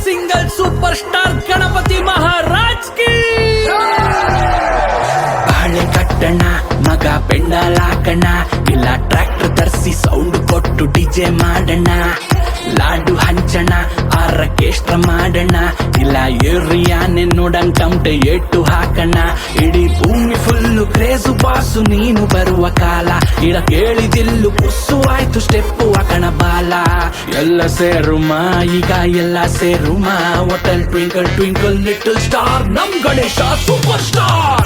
single super star Ganapati Maharaj ಕಿ ಬಾಳೆ ಕಟ್ಟಣ ಮಗ ಪೆಂಡಾಲಾಕಣ ಇಲ್ಲ ಟ್ರ್ಯಾಕ್ಟರ್ ತರಿಸಿ ಸೌಂಡ್ ಕೊಟ್ಟು ಡಿಜೆ ಮಾಡೋಣ ಲಾಡು ಹಂಚಣ ಆರ್ಕೆಸ್ಟ್ರಾ ಮಾಡೋಣ ಇಲ್ಲ ಏರಿಯಾನೆ ನೋಡಂಗ್ ಟಮಟೆ ಏಟು ಹಾಕಣ ಇಡೀ ಭೂಮಿ ಫುಲ್ಲು ಕ್ರೇಜು ಬಾಸು ನೀನು ಬರುವ ಕಾಲ ಇಡ ಕೇಳಿದಿಲ್ಲು ಕುಸ್ಸು ಆಯ್ತು ಸ್ಟೆಪ್ಪು ಹಾಕಣ ಬಾಲ ಎಲ್ಲ ಸೇರುಮಾ ಈಗ ಎಲ್ಲ ಸೇರುಮಾ hotel twinkle twinkle little star ನಮ್ ಗಣೇಶ ಸೂಪರ್ ಸ್ಟಾರ್